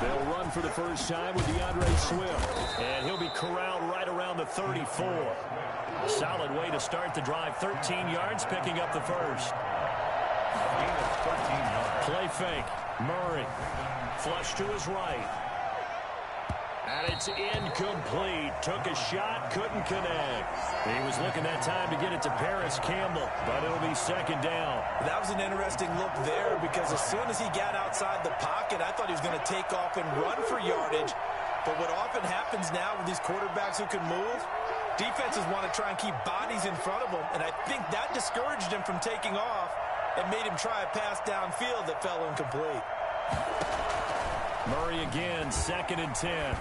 They'll run for the first time with DeAndre Swift. And he'll be corralled right around the 34. A solid way to start the drive. 13 yards, picking up the first. Play fake. Murray. Flush to his right. And it's incomplete. Took a shot, couldn't connect. He was looking that time to get it to Paris Campbell, but it'll be second down. That was an interesting look there because as soon as he got outside the pocket, I thought he was going to take off and run for yardage. But what often happens now with these quarterbacks who can move, defenses want to try and keep bodies in front of them, and I think that discouraged him from taking off and made him try a pass downfield that fell incomplete. Murray again, 2nd and 10.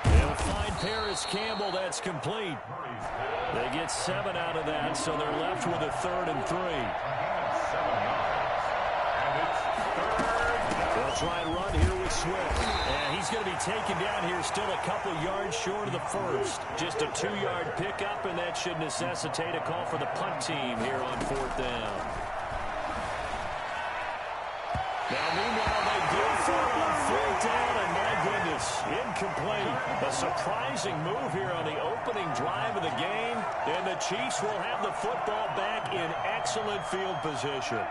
They'll find Paris Campbell. That's complete. They get 7 out of that, so they're left with a 3rd and 3. They'll try and run here with Swift. And he's going to be taken down here still a couple yards short of the first. Just a 2-yard pickup, and that should necessitate a call for the punt team here on 4th down. Now, meanwhile, they do throw on 4th down, and my goodness, incomplete. A surprising move here on the opening drive of the game, and the Chiefs will have the football back in excellent field position.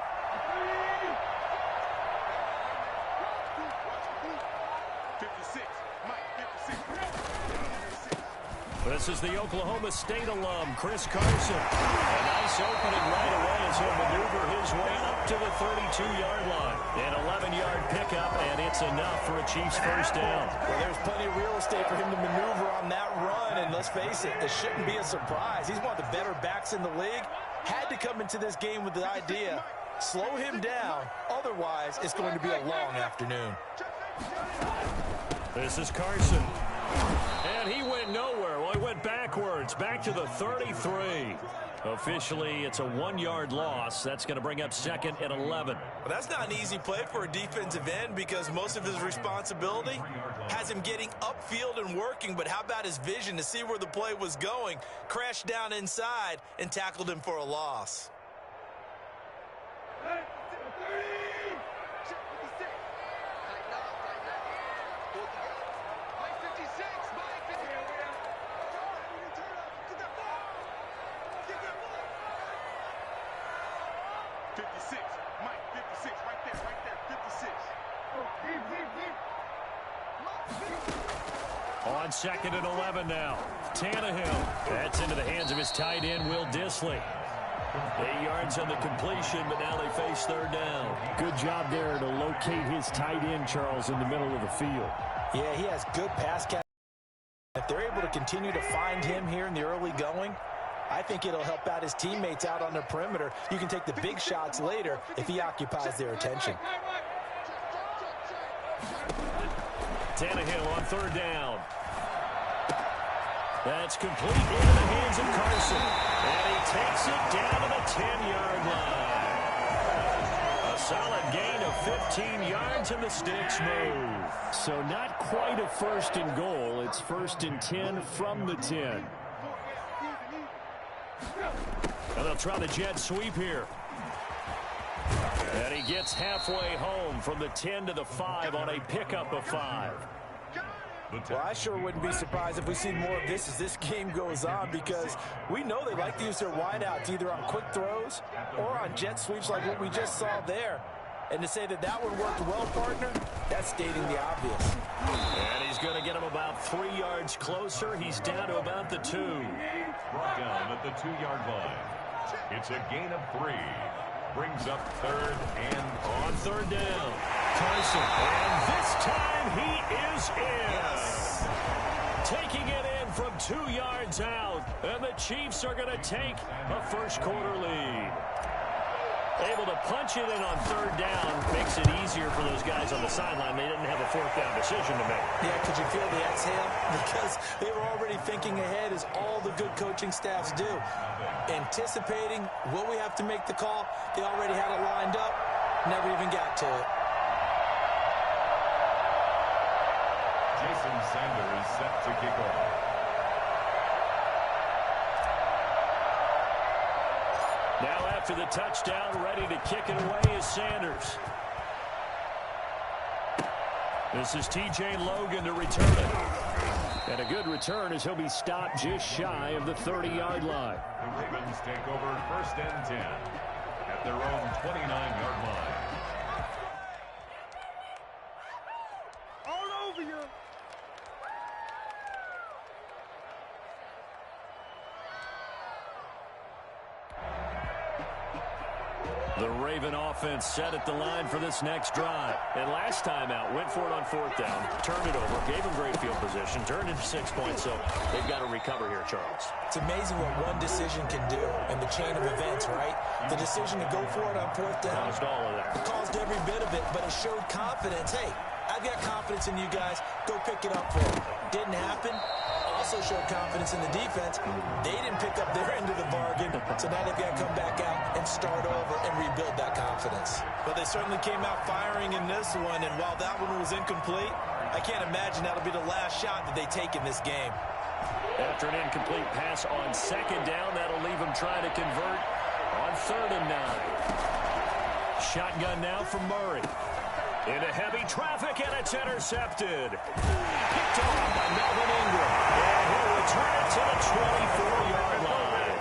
This is the Oklahoma State alum, Chris Carson. A nice opening right away as he'll maneuver his way up to the 32-yard line. An 11-yard pickup, and it's enough for a Chiefs first down. Well, there's plenty of real estate for him to maneuver on that run, and let's face it, it shouldn't be a surprise. He's one of the better backs in the league. Had to come into this game with the idea, slow him down, otherwise it's going to be a long afternoon. This is Carson. And he went nowhere. Well, he went backwards, back to the 33. Officially, it's a 1-yard loss. That's going to bring up 2nd and 11. Well, that's not an easy play for a defensive end because most of his responsibility has him getting upfield and working. But how about his vision to see where the play was going? Crashed down inside and tackled him for a loss. On 2nd and 11 now. Tannehill. That's into the hands of his tight end, Will Dissly. 8 yards on the completion, but now they face 3rd down. Good job there to locate his tight end, Charles, in the middle of the field. Yeah, he has good pass catch. If they're able to continue to find him here in the early going, I think it'll help out his teammates out on the perimeter. You can take the big shots later if he occupies their attention. Tannehill on 3rd down. That's complete into the hands of Carson. And he takes it down to the 10-yard line. A solid gain of 15 yards, and the sticks move. So not quite a 1st and goal. It's 1st and 10 from the 10. And they'll try the jet sweep here. And he gets halfway home from the 10 to the 5 on a pickup of 5. Well, I sure wouldn't be surprised if we see more of this as this game goes on because we know they like to use their wideouts either on quick throws or on jet sweeps like what we just saw there. And to say that that one worked well, partner, that's stating the obvious. And he's going to get him about 3 yards closer. He's down to about the 2. Brought down at the 2-yard line. It's a gain of 3. Brings up 3rd and on 3rd down. Carson, and this time he is in. Yes. Taking it in from 2 yards out, and the Chiefs are going to take a first-quarter lead. Able to punch it in on 3rd down makes it easier for those guys on the sideline. They didn't have a 4th down decision to make. Yeah, could you feel the exhale? Because they were already thinking ahead as all the good coaching staffs do. Anticipating what we have to make the call. They already had it lined up. Never even got to it. Jason Sanders set to kick off. Now after the touchdown, ready to kick it away is Sanders. This is T.J. Logan to return it. And a good return as he'll be stopped just shy of the 30-yard line. The Ravens take over 1st and 10 at their own 29-yard line. All over you. The Raven offense set at the line for this next drive. And last time out, went for it on 4th down, turned it over, gave them great field position, turned into 6 points, so they've got to recover here, Charles. It's amazing what one decision can do in the chain of events, right? The decision to go for it on 4th down. Caused all of that. Caused every bit of it, but it showed confidence. Hey, I've got confidence in you guys. Go pick it up for me. Didn't happen. Also showed confidence in the defense. They didn't pick up their end of the bargain, so now they've got to come back out and start over and rebuild that confidence. But they certainly came out firing in this one, and while that one was incomplete, I can't imagine that'll be the last shot that they take in this game. After an incomplete pass on 2nd down, that'll leave them trying to convert on 3rd and 9. Shotgun now from Murray. Into heavy traffic, and it's intercepted. Picked off by Melvin Ingram. And he'll return it to the 24-yard line.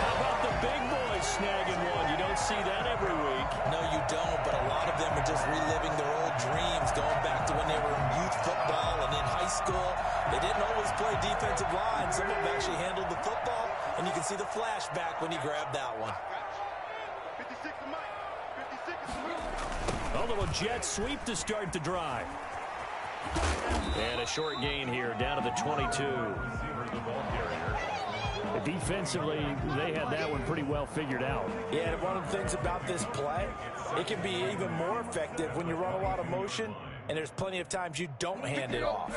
How about the big boys snagging one? You don't see that every week. No, you don't, but a lot of them are just reliving their old dreams, going back to when they were in youth football and in high school. They didn't always play defensive line. Some of them actually handled the football, and you can see the flashback when he grabbed that one. 56 of Mike. 56 of Mike. A little jet sweep to start the drive. And a short gain here down to the 22. Defensively, they had that one pretty well figured out. Yeah, and one of the things about this play, it can be even more effective when you run a lot of motion, and there's plenty of times you don't hand it off.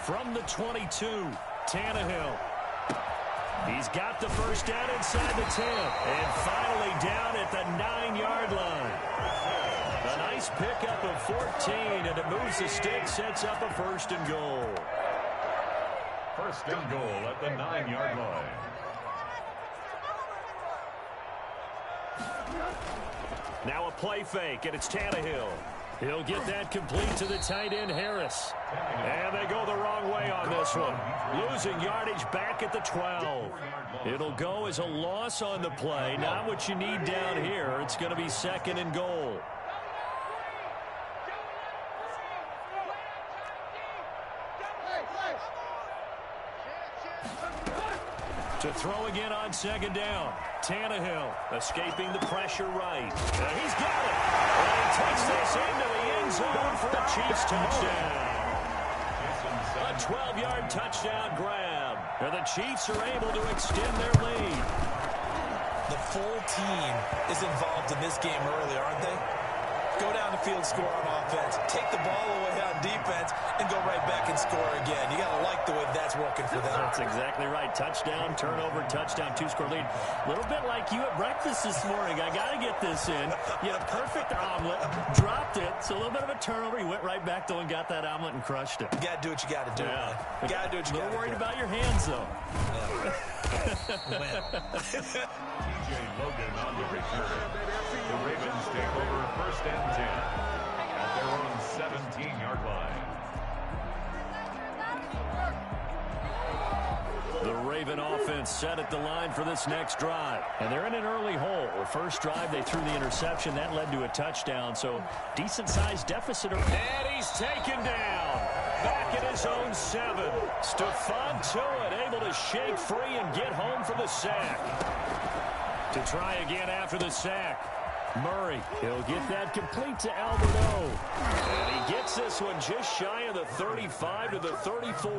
From the 22, Tannehill. He's got the first down inside the 10. And finally down at the 9-yard line. A nice pickup of 14, and it moves the stick, sets up a 1st and goal. 1st and goal at the 9-yard line. Now a play fake, and it's Tannehill. He'll get that complete to the tight end, Harris. And they go the wrong way on this one. Losing yardage back at the 12. It'll go as a loss on the play. Not what you need down here. It's going to be 2nd and goal. To throw again on 2nd down. Tannehill escaping the pressure right. And he's got it. And he takes this into the end zone for a Chiefs touchdown. A 12-yard touchdown grab. And the Chiefs are able to extend their lead. The full team is involved in this game early, aren't they? Go down the field, score on offense. Take the ball away on defense and go right back and score again. You got to like the way that's working for them. That's exactly right. Touchdown, turnover, touchdown, 2-score lead. A little bit like you at breakfast this morning. I got to get this in. You had a perfect omelet, dropped it. So a little bit of a turnover. You went right back though and got that omelet and crushed it. You got to do what you got to do. Yeah. You got to do what you got to do. A little worried about your hands though. T.J. Logan on the return. The Ravens take over 1st and 10 at their own 17-yard line. The Raven offense set at the line for this next drive. And they're in an early hole. The first drive, they threw the interception. That led to a touchdown. So decent-sized deficit. And he's taken down. Back at his own 7. Stephon Tuitt able to shake free and get home for the sack. To try again after the sack. Murray, he'll get that complete to Alberto. And he gets this one just shy of the 35 to the 34.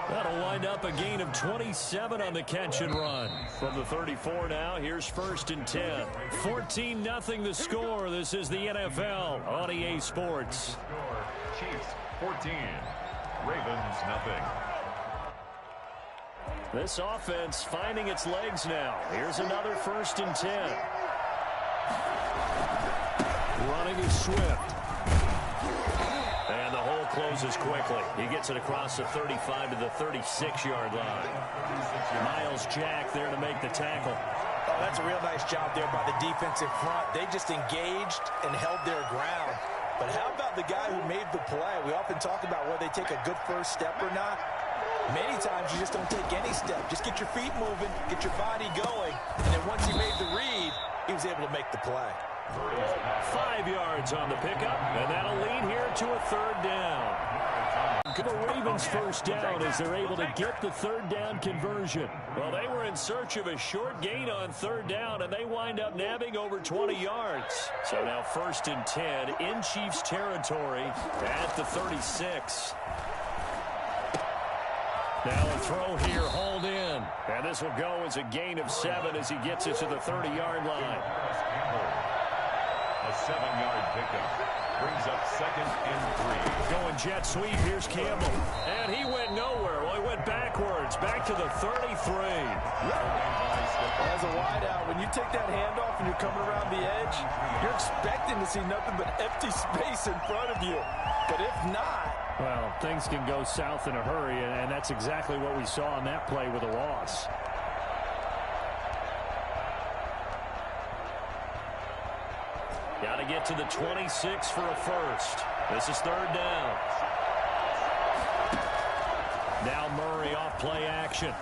That'll wind up a gain of 27 on the catch and run. From the 34 now, here's 1st and 10. 14-0 the score. This is the NFL on EA Sports. Chiefs 14, Ravens nothing. This offense finding its legs now. Here's another 1st and 10. Running is Swift. And the hole closes. closes quickly. He gets it across the 35 to the 36-yard line. Miles Jack there to make the tackle. Oh, that's a real nice job there by the defensive front. They just engaged and held their ground. But how about the guy who made the play? We often talk about whether they take a good first step or not. Many times you just don't take any step. Just get your feet moving, get your body going, and then once he made the read, he was able to make the play. 5 yards on the pickup, and that'll lead here to a third down. The Ravens first down as they're able to get the third down conversion. Well, they were in search of a short gain on third down, and they wind up nabbing over 20 yards. So now 1st and 10 in Chiefs territory at the 36. Now a throw here, hauled in. And this will go as a gain of 7 as he gets it to the 30-yard line. A 7-yard pickup. Brings up 2nd and 3. Going jet sweep, here's Campbell. And he went nowhere. Well, he went backwards, back to the 33. As a wideout, when you take that handoff and you're coming around the edge, you're expecting to see nothing but empty space in front of you. But if not... Well, things can go south in a hurry, and that's exactly what we saw on that play with a loss. Got to get to the 26 for a first. This is third down. Now Murray off play action.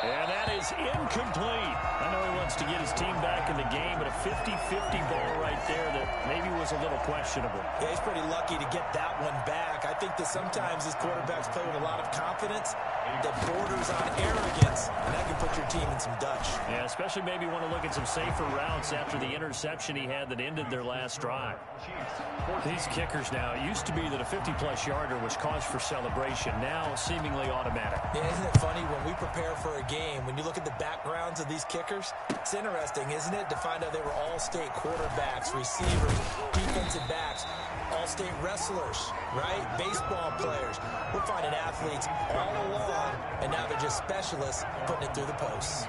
And that is incomplete. I know he wants to get his team back in the game, but a 50-50 ball right there that maybe was a little questionable. Yeah, he's pretty lucky to get that one back. I think that sometimes these quarterbacks play with a lot of confidence that borders on arrogance, and that can put your team in some Dutch. Yeah, especially maybe want to look at some safer routes after the interception he had that ended their last drive. These kickers now, it used to be that a 50-plus yarder was cause for celebration. Now, seemingly automatic. Yeah, isn't it funny when we prepare for a game, when you look at the backgrounds of these kickers, it's interesting, isn't it, to find out they were all-state quarterbacks, receivers, defensive backs, all-state wrestlers, right? Baseball players. We're finding athletes all along, and now they're just specialists putting it through the posts.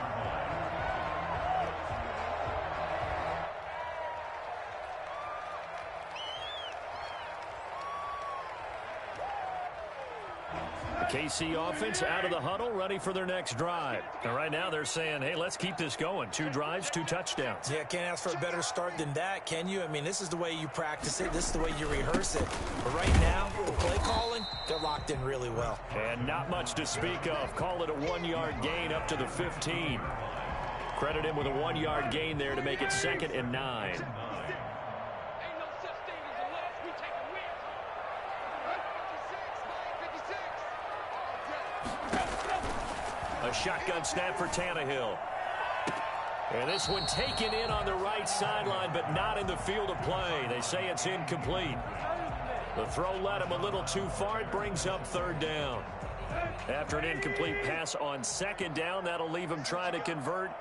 KC offense out of the huddle, ready for their next drive. And right now they're saying, hey, let's keep this going. 2 drives, 2 touchdowns. Yeah, can't ask for a better start than that, can you? I mean, this is the way you practice it. This is the way you rehearse it. But right now, the play calling, they're locked in really well. And not much to speak of. Call it a 1-yard gain up to the 15. Credit him with a 1-yard gain there to make it 2nd and 9. A shotgun snap for Tannehill. And this one taken in on the right sideline, but not in the field of play. They say it's incomplete. The throw led him a little too far. It brings up third down. After an incomplete pass on 2nd down, that'll leave him trying to convert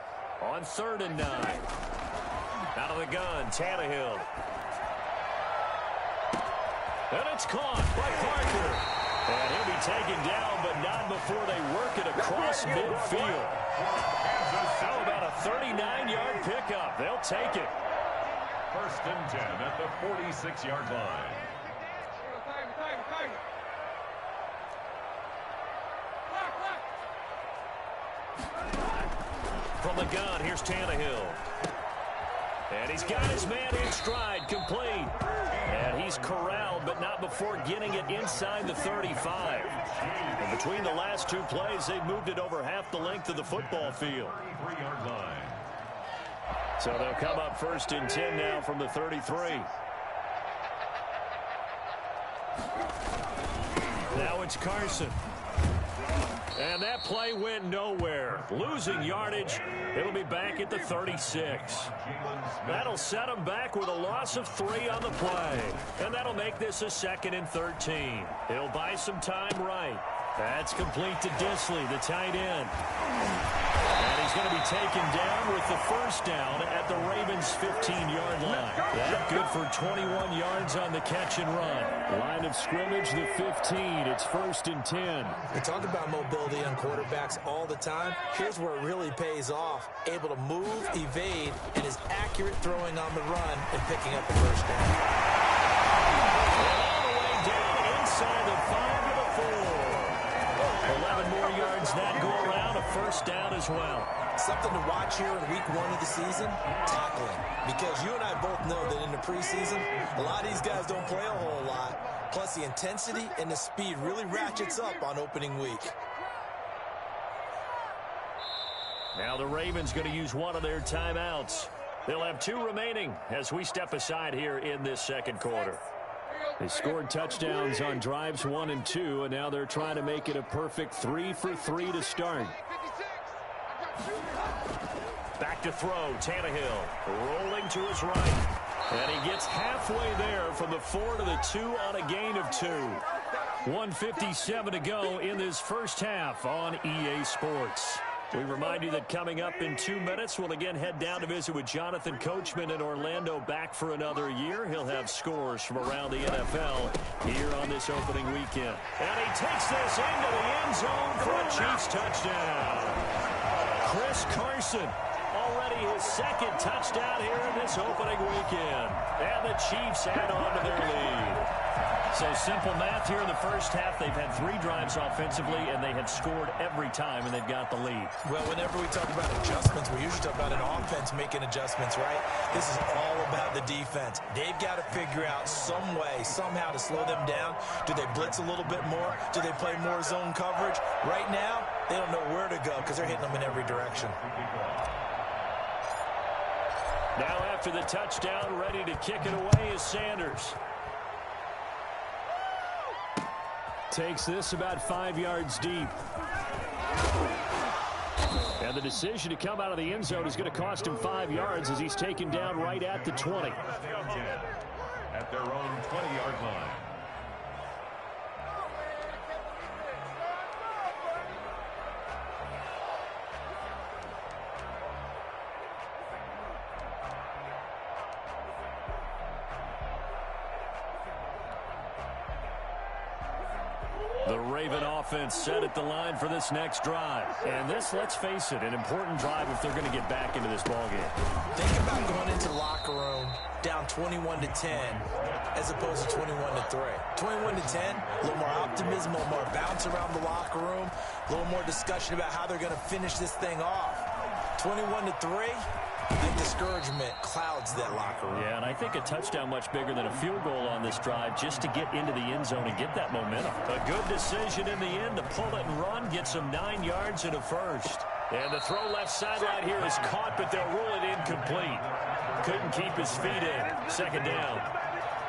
on 3rd and 9. Out of the gun, Tannehill. And it's caught by Parker. And he'll be taken down, but not before they work it across midfield. How about a 39-yard pickup? They'll take it. 1st and 10 at the 46-yard line. From the gun, here's Tannehill. And he's got his man in stride, complete. And he's corralled, but not before getting it inside the 35. And between the last 2 plays, they've moved it over half the length of the football field. 33-yard line. So they'll come up 1st and 10 now from the 33. Now it's Carson. And that play went nowhere. Losing yardage. It'll be back at the 36. That'll set him back with a loss of 3 on the play. And that'll make this a 2nd and 13. He'll buy some time right. That's complete to Disley, the tight end. And he's going to be taken down with the first down at the Ravens' 15-yard line. That good for 21 yards on the catch and run. Line of scrimmage, the 15. It's 1st and 10. We talk about mobility on quarterbacks all the time. Here's where it really pays off. Able to move, evade, and is accurate throwing on the run and picking up the first down. all the way down inside the 5 to the 4. 11 more yards that go around, a first down as well. Something to watch here in week 1 of the season, tackling. Because you and I both know that in the preseason, a lot of these guys don't play a whole lot. Plus, the intensity and the speed really ratchets up on opening week. Now the Ravens going to use one of their timeouts. They'll have 2 remaining as we step aside here in this second quarter. They scored touchdowns on drives 1 and 2, and now they're trying to make it a perfect 3 for 3 to start. Back to throw, Tannehill rolling to his right. And he gets halfway there from the 4 to the 2 on a gain of 2. 1:57 to go in this first half on EA Sports. We remind you that coming up in 2 minutes, we'll again head down to visit with Jonathan Coachman in Orlando, back for another year. He'll have scores from around the NFL here on this opening weekend. And he takes this into the end zone for a Chiefs touchdown. Chris Carson, already his second touchdown here in this opening weekend. And the Chiefs add on to their lead. So simple math here in the first half. They've had 3 drives offensively, and they have scored every time, and they've got the lead. Well, whenever we talk about adjustments, we usually talk about an offense making adjustments, right? This is all about the defense. They've got to figure out some way, somehow to slow them down. Do they blitz a little bit more? Do they play more zone coverage? Right now, they don't know where to go because they're hitting them in every direction. Now after the touchdown, ready to kick it away is Sanders. Takes this about 5 yards deep. And the decision to come out of the end zone is going to cost him 5 yards as he's taken down right at the 20. At their own 20-yard line. The Raven offense set at the line for this next drive. And this, let's face it, an important drive if they're going to get back into this ballgame. Think about going into the locker room down 21-10 as opposed to 21-3. 21-10, a little more optimism, a little more bounce around the locker room, a little more discussion about how they're going to finish this thing off. 21-3, and discouragement clouds that locker room. Yeah, and I think a touchdown much bigger than a field goal on this drive just to get into the end zone and get that momentum. A good decision in the end to pull it and run, get some 9 yards and a first. And the throw left sideline here is caught, but they'll rule it incomplete. Couldn't keep his feet in. Second down.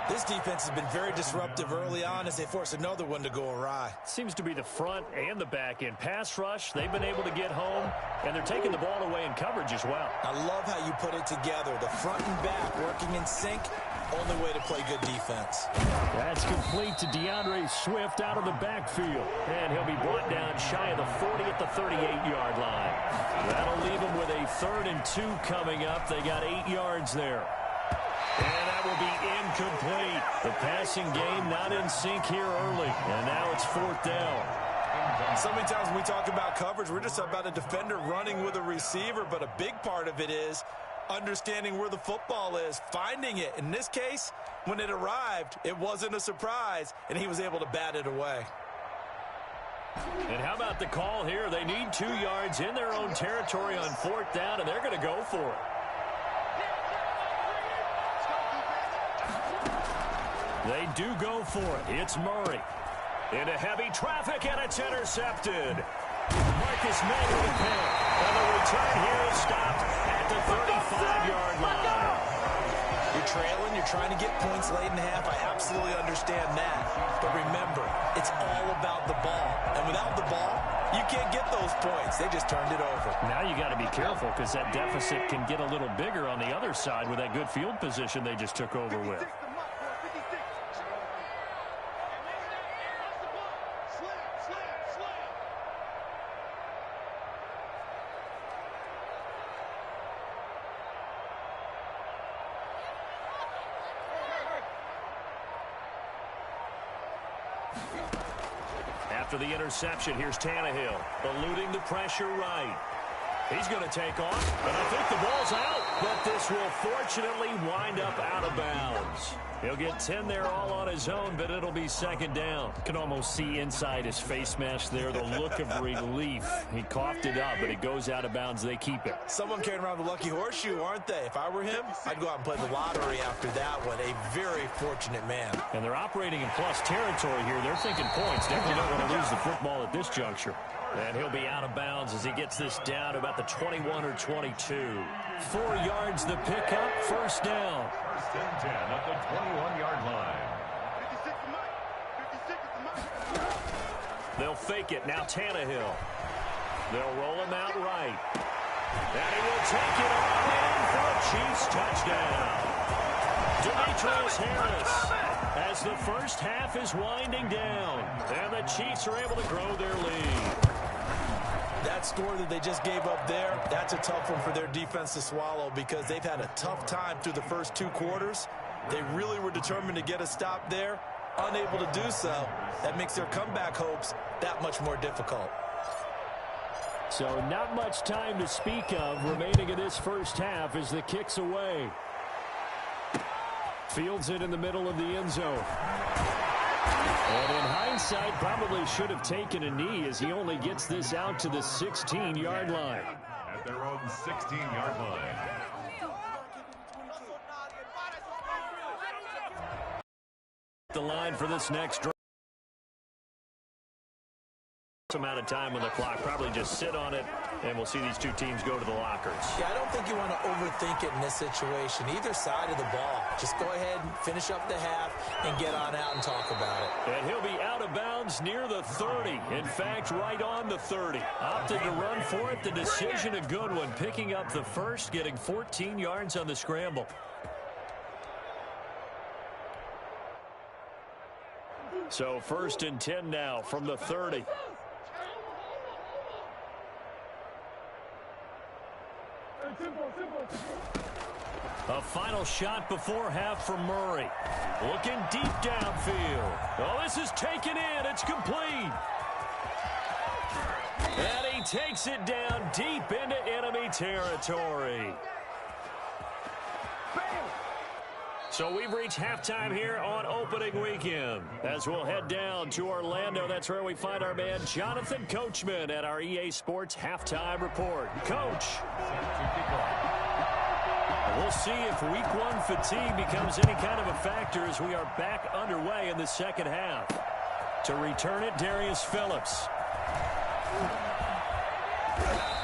This defense has been very disruptive early on as they force another one to go awry. Seems to be the front and the back end. Pass rush, they've been able to get home, and they're taking the ball away in coverage as well. I love how you put it together. The front and back working in sync. Only way to play good defense. That's complete to DeAndre Swift out of the backfield. And he'll be brought down shy of the 40 at the 38-yard line. That'll leave him with a 3rd and 2 coming up. They got 8 yards there. And that will be incomplete. The passing game not in sync here early. And now it's 4th down. So many times when we talk about coverage, we're just about a defender running with a receiver, but a big part of it is understanding where the football is, finding it. In this case, when it arrived, it wasn't a surprise, and he was able to bat it away. And how about the call here? They need 2 yards in their own territory on 4th down, and they're going to go for it. They do go for it. It's Murray. Into heavy traffic, and it's intercepted. Marcus May with a pick. And the return here is stopped at the 35-yard line. You're trailing. You're trying to get points late in the half. I absolutely understand that. But remember, it's all about the ball. And without the ball, you can't get those points. They just turned it over. Now you got to be careful because that deficit can get a little bigger on the other side with that good field position they just took over with. After the interception, here's Tannehill, eluding the pressure right. He's going to take off, and I think the ball's out. But this will fortunately wind up out of bounds. He'll get 10 there all on his own, but it'll be second down. You can almost see inside his face mask there the look of relief. He coughed it up, but it goes out of bounds. They keep it. Someone carrying around the lucky horseshoe, aren't they? If I were him, I'd go out and play the lottery after that one. A very fortunate man. And they're operating in plus territory here. They're thinking points. Definitely don't want to lose the football at this juncture. And he'll be out of bounds as he gets this down to about the 21 or 22. 4 yards the pickup, first down. First and 10 at the 21-yard line. 56 is Mike. 56 is Mike. They'll fake it. Now Tannehill. They'll roll him out right. And he will take it all in for a Chiefs touchdown. Demetrius Harris as the first half is winding down. And the Chiefs are able to grow their lead. That score that they just gave up there, that's a tough one for their defense to swallow because they've had a tough time through the first 2 quarters. They really were determined to get a stop there, unable to do so. That makes their comeback hopes that much more difficult. So not much time to speak of remaining in this first half as the kick's away. Fields it in the middle of the end zone. And in hindsight, probably should have taken a knee as he only gets this out to the 16-yard line. At their own 16-yard line. The line for this next drive. Amount of time on the clock, probably just sit on it, and we'll see these two teams go to the lockers. Yeah, I don't think you want to overthink it in this situation. Either side of the ball. Just go ahead and finish up the half and get on out and talk about it. And he'll be out of bounds near the 30. In fact, right on the 30. Opted to run for it. The decision a good one. Picking up the first, getting 14 yards on the scramble. So first and 10 now from the 30. A final shot before half from Murray. Looking deep downfield. Oh, this is taken in. It's complete. And he takes it down deep into enemy territory. So we've reached halftime here on opening weekend. As we'll head down to Orlando, that's where we find our man Jonathan Coachman at our EA Sports Halftime Report. Coach. We'll see if week 1 fatigue becomes any kind of a factor as we are back underway in the second half. To return it, Darius Phillips.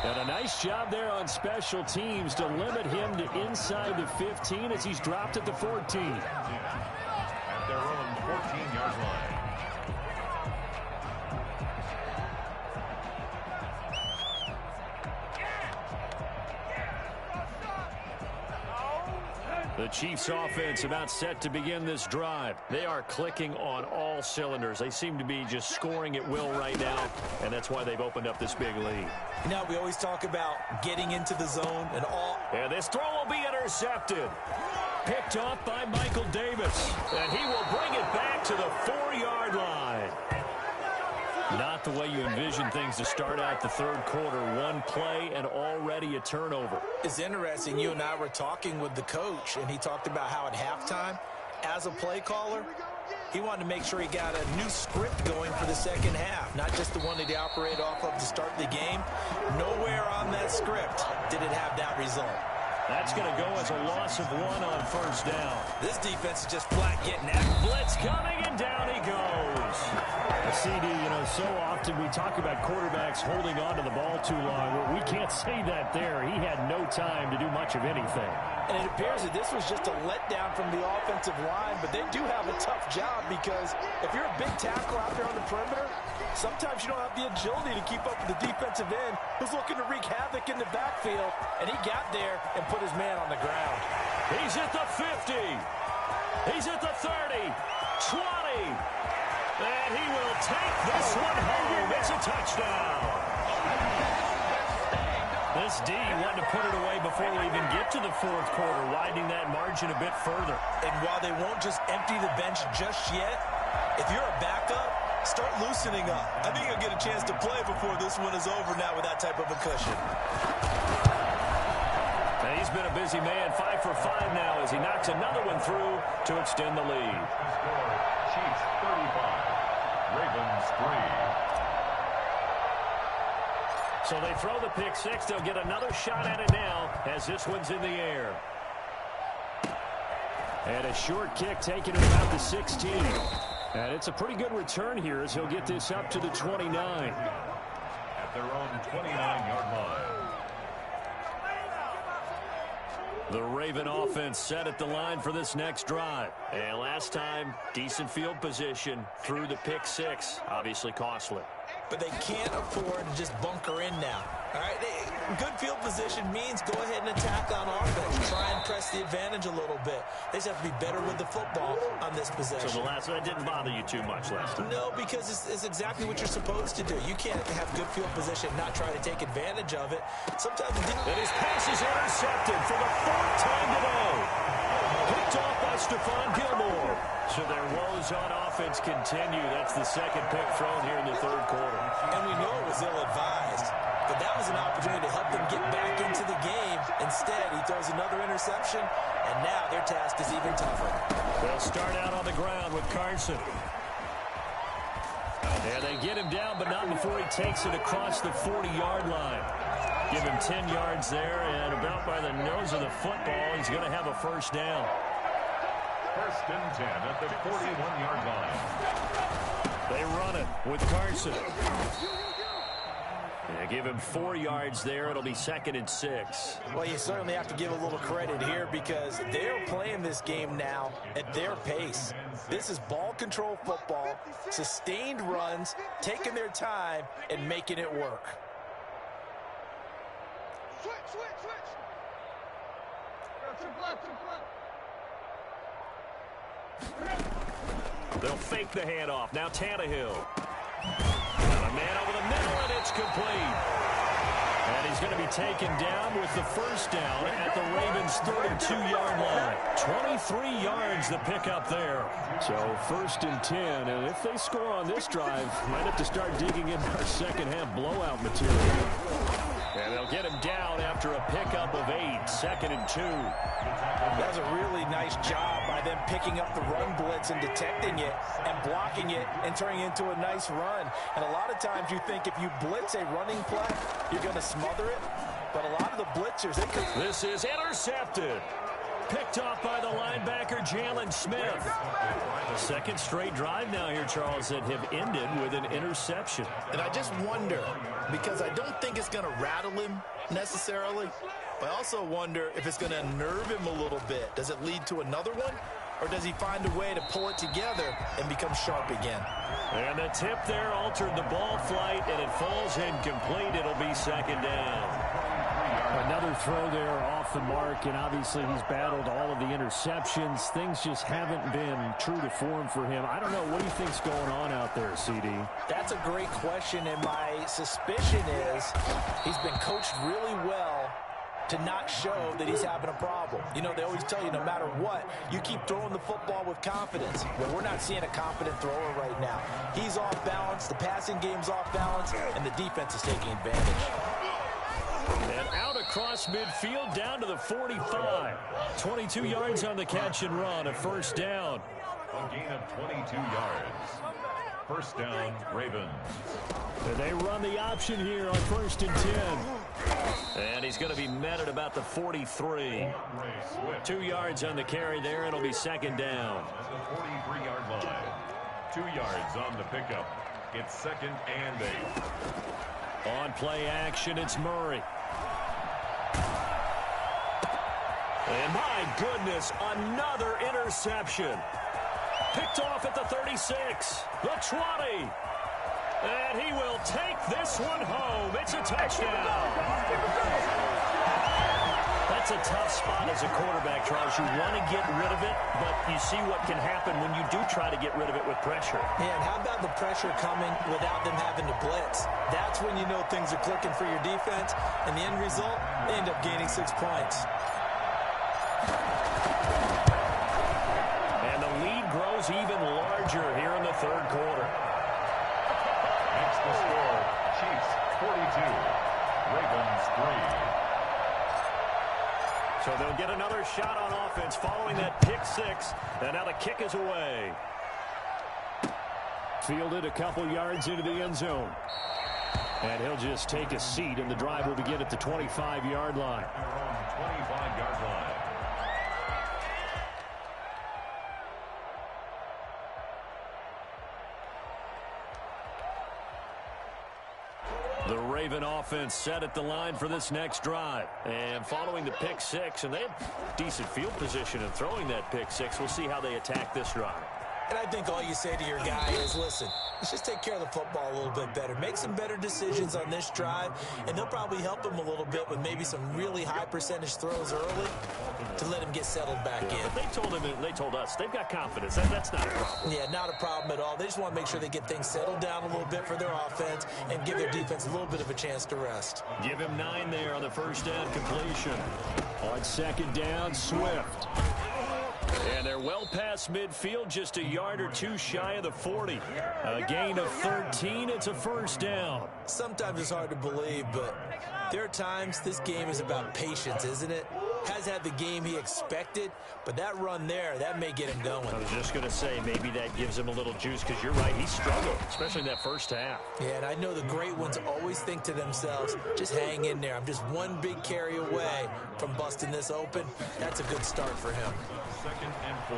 And a nice job there on special teams to limit him to inside the 15 as he's dropped at the 14. At their own 14-yard line. The Chiefs offense about set to begin this drive. They are clicking on all cylinders. They seem to be just scoring at will right now, and that's why they've opened up this big lead. You know, we always talk about getting into the zone and all. And this throw will be intercepted. Picked off by Michael Davis. And he will bring it back to the 4-yard line. Not the way you envision things to start out the third quarter. One play and already a turnover. It's interesting. You and I were talking with the coach, and he talked about how at halftime, as a play caller, he wanted to make sure he got a new script going for the second half, not just the one that he operated off of to start the game. Nowhere on that script did it have that result. That's going to go as a loss of 1 on first down. This defense is just flat getting at it. Blitz coming, and down he goes. CD, you know, so often we talk about quarterbacks holding on to the ball too long. Well, we can't say that there. He had no time to do much of anything. And it appears that this was just a letdown from the offensive line, but they do have a tough job because if you're a big tackle out there on the perimeter, sometimes you don't have the agility to keep up with the defensive end who's looking to wreak havoc in the backfield, and he got there and put his man on the ground. He's at the 50. He's at the 30, 20. And he will take this one home. It's a touchdown. This D wanted to put it away before we even get to the fourth quarter, widening that margin a bit further. And while they won't just empty the bench just yet, if you're a backup, start loosening up. I think you'll get a chance to play before this one is over now with that type of a cushion. And he's been a busy man, 5 for 5 now as he knocks another one through to extend the lead. Score, Chiefs 35, Ravens 3. So they throw the pick six. They'll get another shot at it now as this one's in the air. And a short kick taken at about the 16. And it's a pretty good return here as he'll get this up to the 29. At their own 29-yard line. The Raven offense set at the line for this next drive. And last time, decent field position through the pick six. Obviously costly. But they can't afford to just bunker in now. All right, good field position means go ahead and attack on offense. Try and press the advantage a little bit. They just have to be better with the football on this possession. So the last one didn't bother you too much last time? No, because it's exactly what you're supposed to do. You can't have good field position and not try to take advantage of it. Sometimes and his pass is intercepted for the fourth time today. Picked off by Stephon Gilmore. So their woes on offense continue. That's the second pick thrown here in the third quarter. And we know it was ill-advised. But that was an opportunity to help them get back into the game. Instead, he throws another interception, and now their task is even tougher. They'll start out on the ground with Carson. And they get him down, but not before he takes it across the 40-yard line. Give him 10 yards there, and about by the nose of the football, he's going to have a first down. First and 10 at the 41-yard line. They run it with Carson. Yeah, give him 4 yards there. It'll be 2nd and 6. Well, you certainly have to give a little credit here because they're playing this game now at their pace. This is ball control football, sustained runs, taking their time, and making it work. They'll fake the handoff. Now Tannehill. Got a man over the middle, and it's complete. And he's going to be taken down with the first down at the Ravens' 32-yard line. 23 yards the pickup there. So 1st and 10, and if they score on this drive, might have to start digging into our second-half blowout material. And they'll get him down after a pickup of 8, 2nd and 2. That was a really nice job by them picking up the run blitz and detecting it and blocking it and turning it into a nice run. And a lot of times you think if you blitz a running play, you're going to smother it. But a lot of the blitzers, they could... This is intercepted. Picked off by the linebacker, Jalen Smith. Second straight drive now here, Charles, that have ended with an interception. And I just wonder, because I don't think it's going to rattle him necessarily, but I also wonder if it's going to unnerve him a little bit. Does it lead to another one? Or does he find a way to pull it together and become sharp again? And the tip there altered the ball flight, and it falls incomplete. It'll be 2nd down. Another throw there off the mark, and obviously he's battled all of the interceptions. Things just haven't been true to form for him. I don't know. What do you think's going on out there, CD? That's a great question, and my suspicion is he's been coached really well to not show that he's having a problem. You know, they always tell you no matter what, you keep throwing the football with confidence. Well, we're not seeing a confident thrower right now. He's off balance, the passing game's off balance, and the defense is taking advantage. And out across midfield down to the 45. 22 yards on the catch and run, a first down. A gain of 22 yards. First down, Ravens. And they run the option here on 1st and 10. And he's going to be met at about the 43. 2 yards on the carry there. It'll be 2nd down. At the 43-yard line. 2 yards on the pickup. It's 2nd and 8. On play action, it's Murray. And my goodness, another interception. Picked off at the 36, the 20. And he will take this one home. It's a touchdown. That's a tough spot as a quarterback, Charles. You want to get rid of it, but you see what can happen when you do try to get rid of it with pressure. Man, how about the pressure coming without them having to blitz? That's when you know things are clicking for your defense. And the end result, they end up gaining 6 points. And the lead grows even larger here in the third quarter. Makes the score, Chiefs 42, Ravens 3. So they'll get another shot on offense following that pick six. And now the kick is away. Fielded a couple yards into the end zone. And he'll just take a seat, and the drive will begin at the 25-yard line. 25-yard line. The Raven offense set at the line for this next drive. And following the pick six, and they have decent field position in throwing that pick six. We'll see how they attack this drive. And I think all you say to your guy is, listen, let's just take care of the football a little bit better. Make some better decisions on this drive, and they'll probably help him a little bit with maybe some really high percentage throws early to let him get settled back in. But they told us they've got confidence. That's not a problem. Yeah, not a problem at all. They just want to make sure they get things settled down a little bit for their offense and give their defense a little bit of a chance to rest. Give him 9 there on the first down completion. On second down, Swift. And they're well past midfield, just a yard or two shy of the 40. A gain of 13, it's a first down. Sometimes it's hard to believe, but there are times this game is about patience, isn't it? Has had the game he expected, but that run there, that may get him going. I was just going to say, maybe that gives him a little juice, because you're right, he struggled, especially in that first half. Yeah, and I know the great ones always think to themselves, just hang in there. I'm just one big carry away from busting this open. That's a good start for him. 2nd and 4.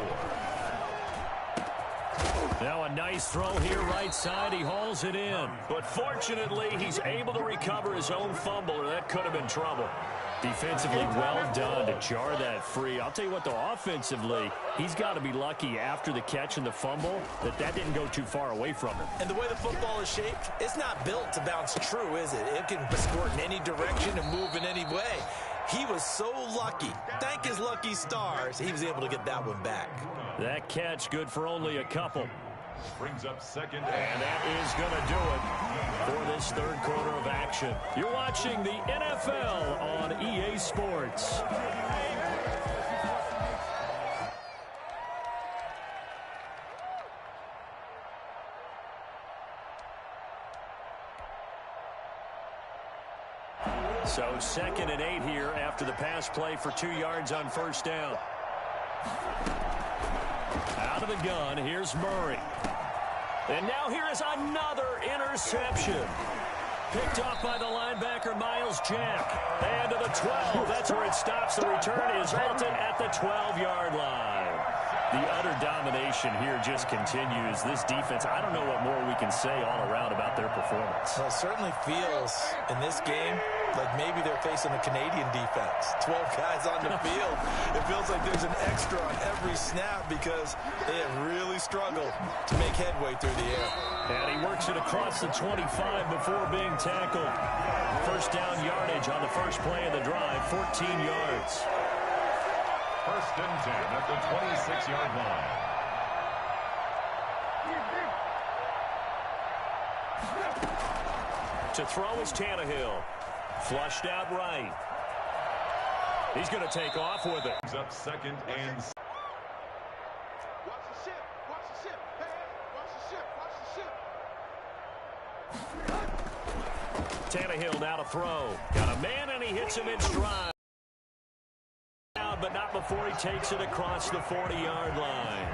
Now a nice throw here right side. He hauls it in. But fortunately, he's able to recover his own fumble, or that could have been trouble. Defensively, well done to jar that free. I'll tell you what, though, offensively, he's got to be lucky after the catch and the fumble that didn't go too far away from him. And the way the football is shaped, it's not built to bounce true, is it? It can squirt in any direction and move in any way. He was so lucky. Thank his lucky stars, he was able to get that one back. That catch good for only a couple. Brings up 2nd And that is going to do it for this third quarter of action. You're watching the NFL on EA Sports. So 2nd and 8 here after the pass play for 2 yards on first down. Out of the gun, here's Murray. And now here is another interception. Picked off by the linebacker, Miles Jack. And to the 12. That's where it stops. The return is halted at the 12-yard line. The utter domination here just continues. This defense, I don't know what more we can say all around about their performance. Well, it certainly feels in this game like maybe they're facing a Canadian defense. 12 guys on the field. It feels like there's an extra on every snap because they have really struggled to make headway through the air. And he works it across the 25 before being tackled. First down yardage on the first play of the drive, 14 yards. 1st and 10 at the 26-yard line. To throw is Tannehill. Flushed out right. He's going to take off with it. Brings up 2nd and 6. Watch the ship. Watch the ship. Hey, watch the ship. Watch the ship. Tannehill now to throw. Got a man, and he hits him in stride. But not before he takes it across the 40-yard line.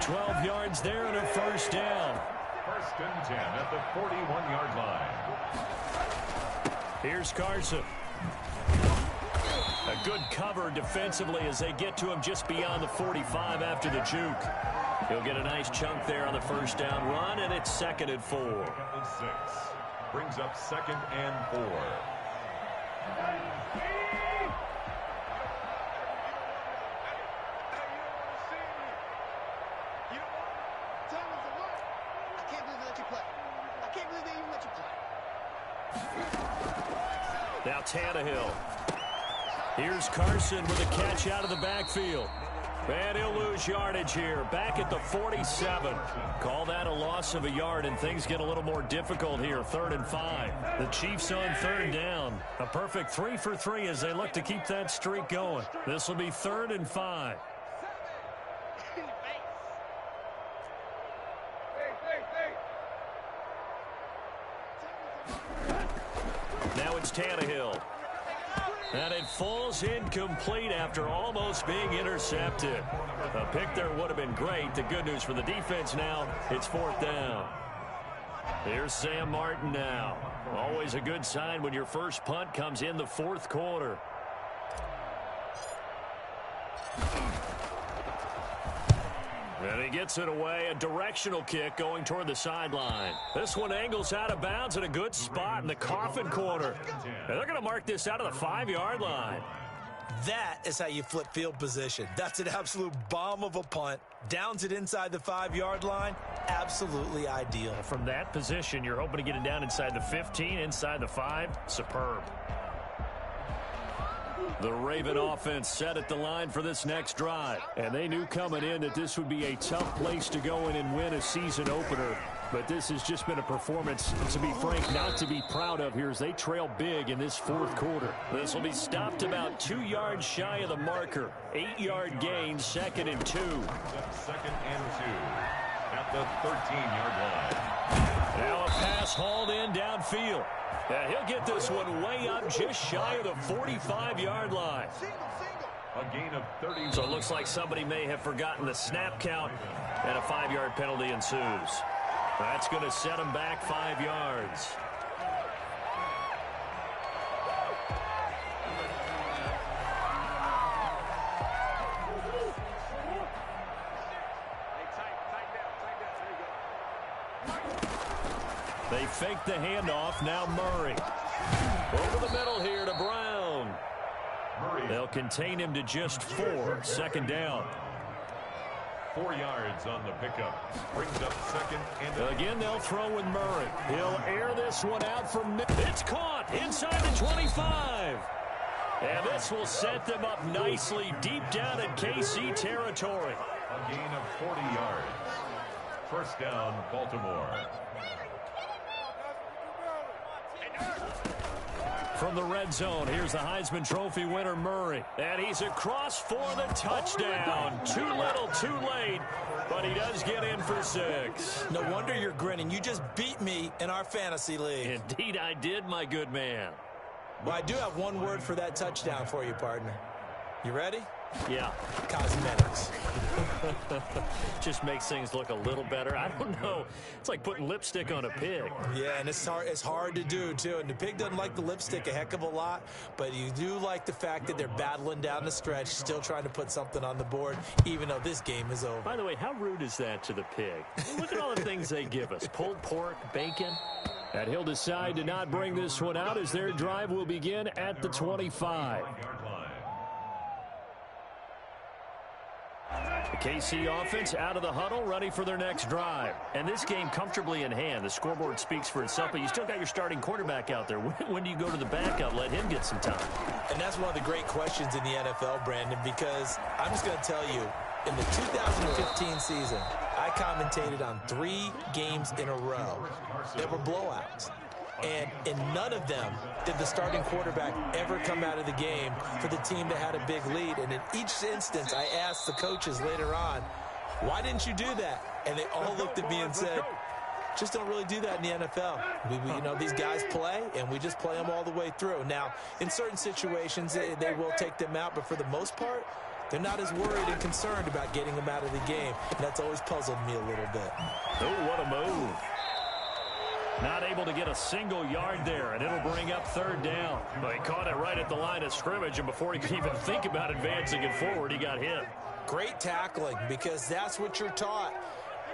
12 yards there and a first down. 1st and 10 at the 41-yard line. Here's Carson. A good cover defensively as they get to him just beyond the 45 after the juke. He'll get a nice chunk there on the first down run, and it's 2nd and 4. 2nd and 6. Brings up 2nd and 4. Now Tannehill. Here's Carson with a catch out of the backfield. And he'll lose yardage here. Back at the 47. Call that a loss of a yard, and things get a little more difficult here. 3rd and 5. The Chiefs on 3rd down. A perfect 3 for 3 as they look to keep that streak going. This will be 3rd and 5. Now it's Tannehill. And it falls incomplete after almost being intercepted. A pick there would have been great. The good news for the defense now, it's 4th down. Here's Sam Martin now. Always a good sign when your first punt comes in the 4th quarter. And he gets it away, a directional kick going toward the sideline. This one angles out of bounds in a good spot in the coffin corner. And they're going to mark this out of the 5-yard line. That is how you flip field position. That's an absolute bomb of a punt. Downs it inside the 5-yard line. Absolutely ideal. From that position, you're hoping to get it down inside the 15, inside the 5. Superb. The Raven offense set at the line for this next drive. And they knew coming in that this would be a tough place to go in and win a season opener. But this has just been a performance, to be frank, not to be proud of here as they trail big in this 4th quarter. This will be stopped about 2 yards shy of the marker. 8-yard gain, 2nd and 2. 2nd and 2 at the 13-yard line. Now a pass hauled in downfield. And he'll get this one way up just shy of the 45-yard line. A gain of 30. So it looks like somebody may have forgotten the snap count, and a 5-yard penalty ensues. That's going to set him back 5 yards. They fake the handoff. Now Murray. Over the middle here to Brown. They'll contain him to just 4. 2nd down. 4 yards on the pickup. Brings up 2nd and again, they'll throw with Murray. He'll air this one out from mid. It's caught inside the 25. And this will set them up nicely deep down in KC territory. a gain of 40 yards. 1st down, Baltimore. From the red zone, here's the Heisman Trophy winner, Murray. And he's across for the touchdown. Too little, too late, but he does get in for 6. No wonder you're grinning. You just beat me in our fantasy league. Indeed, I did, my good man. Well, I do have one word for that touchdown for you, partner. You ready? Yeah. Cosmetics. Just makes things look a little better. I don't know. It's like putting lipstick on a pig. Yeah, and it's hard to do, too. And the pig doesn't like the lipstick a heck of a lot, but you do like the fact that they're battling down the stretch, still trying to put something on the board, even though this game is over. By the way, how rude is that to the pig? Look at all the things they give us. Pulled pork, bacon. And he'll decide to not bring this one out as their drive will begin at the 25. The KC offense out of the huddle, ready for their next drive. And this game comfortably in hand. The scoreboard speaks for itself, but you still got your starting quarterback out there. When do you go to the backup? Let him get some time. And that's one of the great questions in the NFL, Brandon, because I'm just going to tell you, in the 2015 season, I commentated on 3 games in a row that were blowouts. And in none of them did the starting quarterback ever come out of the game for the team that had a big lead. And in each instance, I asked the coaches later on, why didn't you do that? And they all looked at me and said, just don't really do that in the NFL. You know, these guys play, and we just play them all the way through. Now, in certain situations, they will take them out, but for the most part, they're not as worried and concerned about getting them out of the game. And that's always puzzled me a little bit. Oh, what a move. Not able to get a single yard there, and it'll bring up 3rd down. But he caught it right at the line of scrimmage, and before he could even think about advancing it forward, he got hit. Great tackling, because that's what you're taught.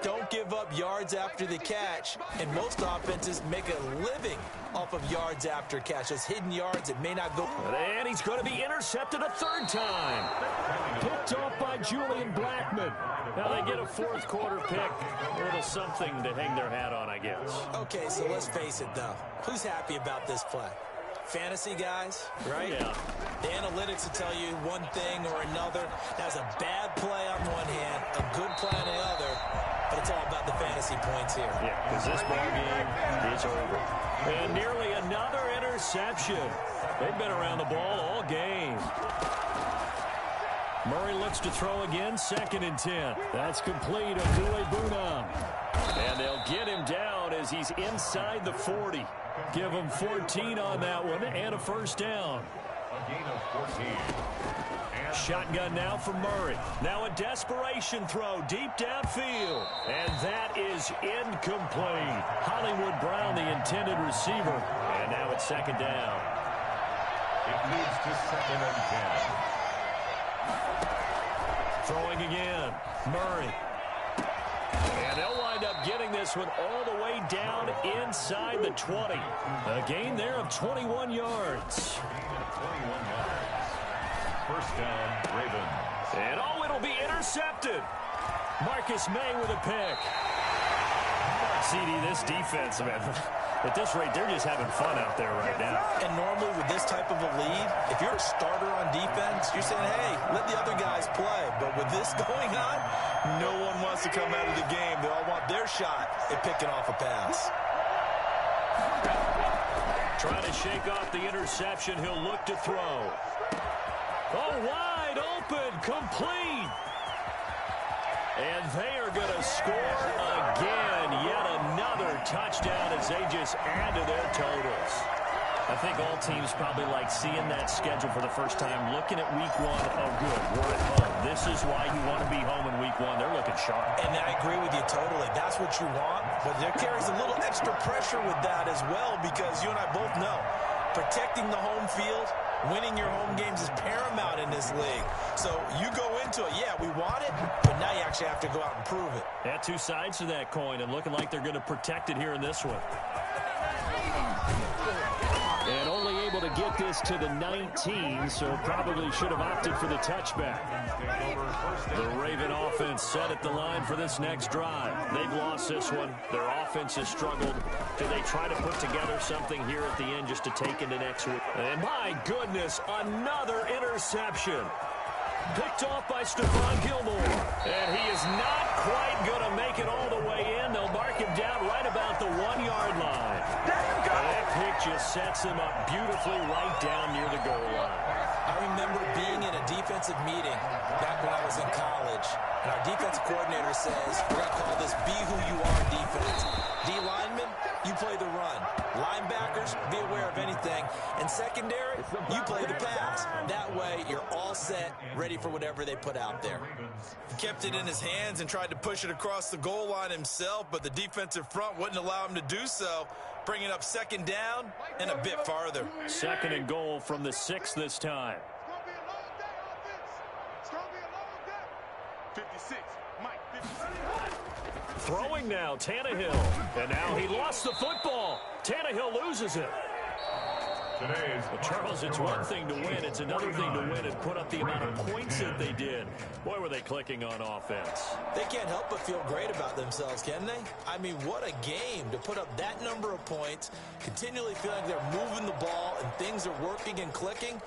Don't give up yards after the catch, and most offenses make a living off of yards after catch. Those hidden yards that may not go. And he's going to be intercepted a 3rd time. Picked off by Julian Blackmon. Now they get a 4th quarter pick. A little something to hang their hat on, I guess. Okay, so let's face it, though. Who's happy about this play? Fantasy guys, right? Yeah. The analytics will tell you one thing or another. That's a bad play on one hand, a good play on the other. But it's all about the fantasy points here. Yeah, because this ball game is over. And nearly another interception. They've been around the ball all game. Murray looks to throw again, 2nd and 10. That's complete. Abdullah. And they'll get him down as he's inside the 40. Give him 14 on that one and a 1st down. A gain of 14. And Shotgun now for Murray. Now a desperation throw deep downfield. And that is incomplete. Hollywood Brown, the intended receiver. And now it's second down. it leads to 2nd and 10. Throwing again. Murray. And they'll wind up getting this one all the way down inside the 20. A gain there of 21 yards. Gain of 21 yards. First down, Ravens. And oh, it'll be intercepted. Marcus May with a pick. CD, this defense, man, at this rate, they're just having fun out there right now. And normally with this type of a lead, if you're a starter on defense, you're saying, hey, let the other guys play. But with this going on, no one wants to come out of the game. They all want their shot at picking off a pass. Trying to shake off the interception. He'll look to throw. Oh, wide open, complete. And they are going to score again. Yet another touchdown as they just add to their totals. I think all teams probably like seeing that schedule for the first time, looking at week one. Oh, good, we're at home. This is why you want to be home in week one. They're looking sharp. And I agree with you totally. That's what you want. But there carries a little extra pressure with that as well, because you and I both know protecting the home field, winning your home games is paramount in this league. So you go into it, yeah, we want it, but now you actually have to go out and prove it. Yeah, two sides to that coin, and looking like they're going to protect it here in this one. And only able to get this to the 19, so probably should have opted for the touchback. The Raven offense set at the line for this next drive. They've lost this one. Their offense has struggled. Do they try to put together something here at the end just to take into next week? And my goodness, another interception. Picked off by Stephon Gilmore. And he is not quite going to make it all the way in. They'll mark him down right about the 1-yard line. And that pick just sets him up beautifully right down near the goal line. I remember being in a defensive meeting back when I was in college, and our defensive coordinator says, we're going to call this be who you are defense. D linemen, you play the run. Linebackers, be aware of anything. And secondary, you play the pass. That way, you're all set, ready for whatever they put out there. He kept it in his hands and tried to push it across the goal line himself, but the defensive front wouldn't allow him to do so, bringing up second down and a bit farther. Second and goal from the 6 this time. It's going to be a long day. 56. Mike, 56. Throwing now, Tannehill. And now he lost the football. Tannehill loses it. Well, Charles, it's one thing to win. It's another thing to win and put up the amount of points that they did. Boy, were they clicking on offense. They can't help but feel great about themselves, can they? I mean, what a game to put up that number of points, continually feeling like they're moving the ball and things are working and clicking.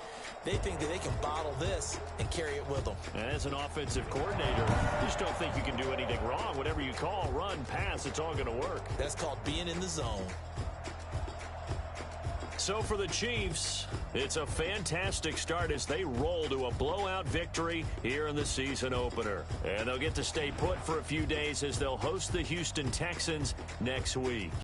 They think that they can bottle this and carry it with them. And as an offensive coordinator, you just don't think you can do anything wrong. Whatever you call, run, pass, it's all going to work. That's called being in the zone. So for the Chiefs, it's a fantastic start as they roll to a blowout victory here in the season opener. And they'll get to stay put for a few days as they'll host the Houston Texans next week.